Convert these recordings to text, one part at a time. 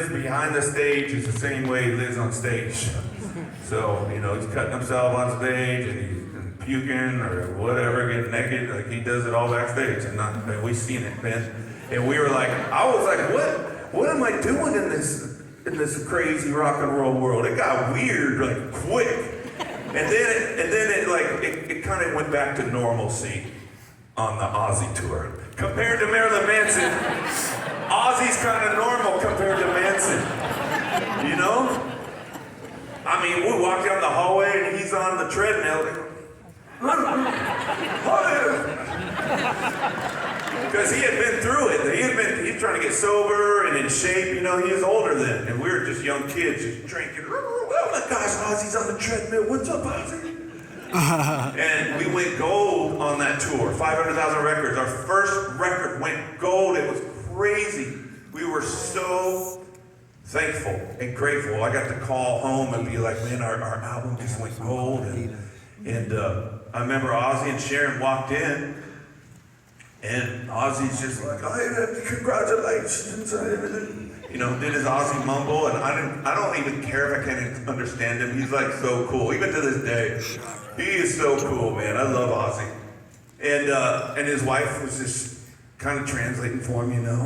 lives behind the stage is the same way he lives on stage. So, you know, he's cutting himself on stage and he's puking or whatever, getting naked, like he does it all backstage, and we seen it, man. And we were like, I was like, what am I doing in this crazy rock and roll world? It got weird, like quick. And then it kind of went back to normalcy on the Ozzy tour. Compared to Marilyn Manson, Ozzy's kind of normal compared to Manson. You know? I mean, we walk down the hallway and he's on the treadmill. Because he had been through it. He's trying to get sober and in shape. You know, he was older then, and we were just young kids just drinking. Oh my gosh, Ozzy's on the treadmill. What's up, Ozzy? And we went gold on that tour. 500,000 records. Our first record went gold. It was crazy. We were so thankful and grateful. I got to call home and be like, man, our album just went gold. And I remember Ozzy and Sharon walked in, and Ozzy's just like, oh, congratulations. You know, did his Ozzy mumble, and I don't even care if I can't understand him. He's like so cool, even to this day. He is so cool, man. I love Ozzy. And his wife was just kind of translating for him, you know.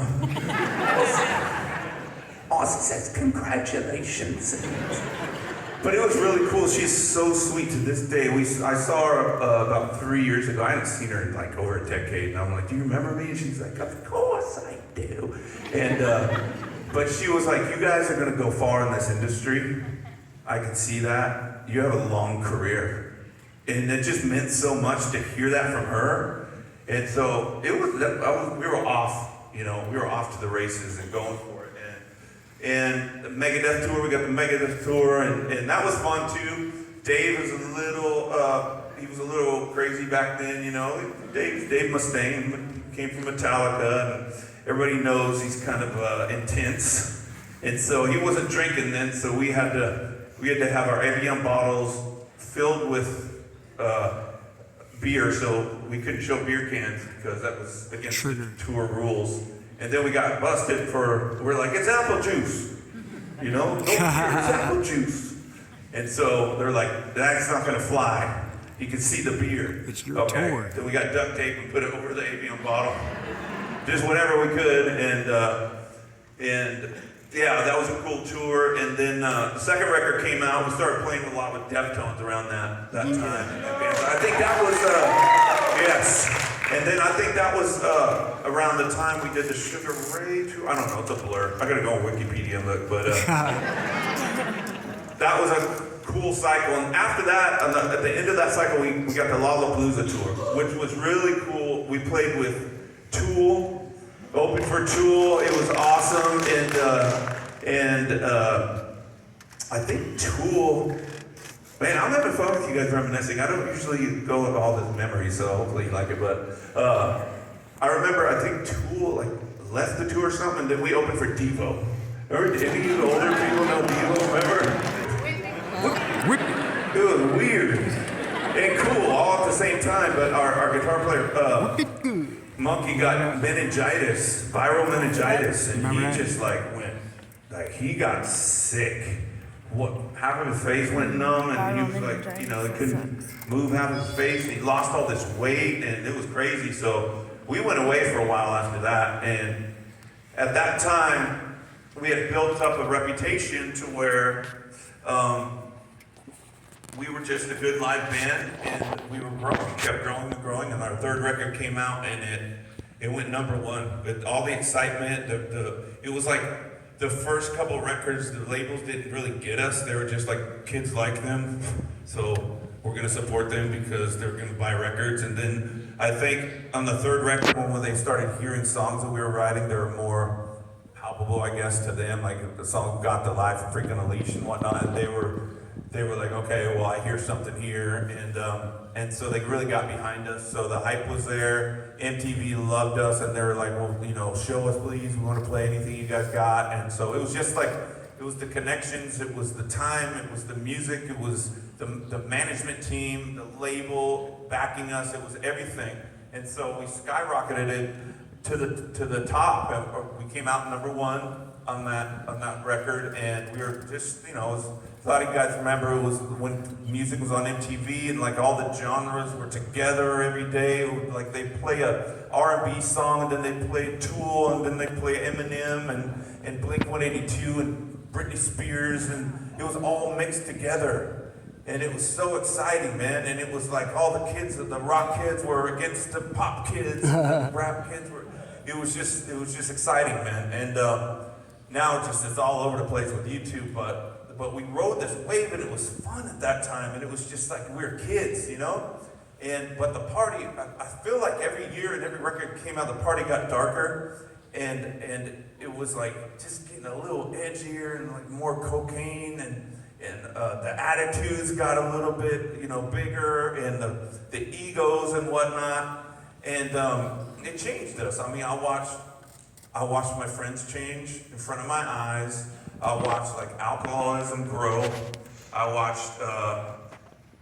Ozzy says, congratulations. But it was really cool. She's so sweet to this day. I saw her about 3 years ago. I hadn't seen her in like over a decade. And I'm like, do you remember me? And she's like, of course I do. And, but she was like, you guys are gonna go far in this industry. I can see that. You have a long career. And it just meant so much to hear that from her. And so we were off, you know, we were off to the races and going for it. And the Megadeth tour, we got the Megadeth tour, and that was fun too. Dave was he was a little crazy back then, you know. Dave Mustaine came from Metallica, and everybody knows he's kind of intense. And so he wasn't drinking then, so we had to have our Evian bottles filled with beer, so we couldn't show beer cans because that was against the tour rules. And then we got busted we're like, it's apple juice. You know, no beer, it's apple juice. And so they're like, that's not gonna fly. You can see the beer. It's your tour. Then we got duct tape and put it over the Avian bottle. Just whatever we could, and yeah, that was a cool tour. And then the second record came out. We started playing a lot with Deftones around that time. I think that was, yes. And then I think that was around the time we did the Sugar Ray tour. I don't know, it's a blur. I gotta go on Wikipedia and look, but that was a cool cycle. And after that, at the end of that cycle, we got the Lollapalooza tour, which was really cool. We played with Tool, opened for Tool. It was awesome, and I think Tool. Man, I'm having fun with you guys reminiscing. I don't usually go with all this memories, so hopefully you like it. But I remember, I think Tool like left the tour or something, and then we opened for Devo. Remember, any of you older people know Devo? Remember? It was weird and cool all at the same time. But our guitar player, Monkey, got meningitis, viral meningitis, and he just he got sick. Half of his face went numb, and he was like, you know, he couldn't move half of his face, and he lost all this weight, and it was crazy. So we went away for a while after that, and at that time, we had built up a reputation to where we were just a good live band, and we were growing, kept growing and growing, and our third record came out, and it went #1 with all the excitement. It was like the first couple records, the labels didn't really get us. They were just like, kids like them, so we're gonna support them because they're gonna buy records. And then I think on the third record, when they started hearing songs that we were writing, they were more palpable, I guess, to them. Like the song "Got the Life" and "Freaking Unleashed" and whatnot. And they were like, okay, well, I hear something here, and so they really got behind us. So the hype was there. MTV loved us, and they were like, well, you know, show us, please. We want to play anything you guys got. And so it was just like, it was the connections, it was the time, it was the music, it was the management team, the label backing us. It was everything. And so we skyrocketed it to the top. We came out #1 on that record, and we were just, you know, it was, a lot of you guys remember it was when music was on MTV and like all the genres were together every day. Like they play a R&B song and then they play Tool and then they play Eminem and Blink-182 and Britney Spears, and it was all mixed together. And it was so exciting, man. And it was like all the kids, the rock kids were against the pop kids, and the rap kids were. It was just exciting, man. And now it's all over the place with YouTube. But we rode this wave, and it was fun at that time. And it was just like we were kids, you know. But the party, I feel like every year and every record came out, the party got darker, and it was like just getting a little edgier and like more cocaine and the attitudes got a little bit, you know, bigger, and the egos and whatnot, and it changed us. I mean, I watched my friends change in front of my eyes. I watched like alcoholism grow. I watched,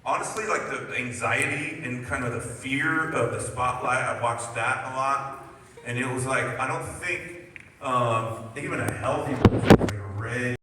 honestly, like the anxiety and kind of the fear of the spotlight. I watched that a lot, and it was like I don't think even a healthy person like Ray.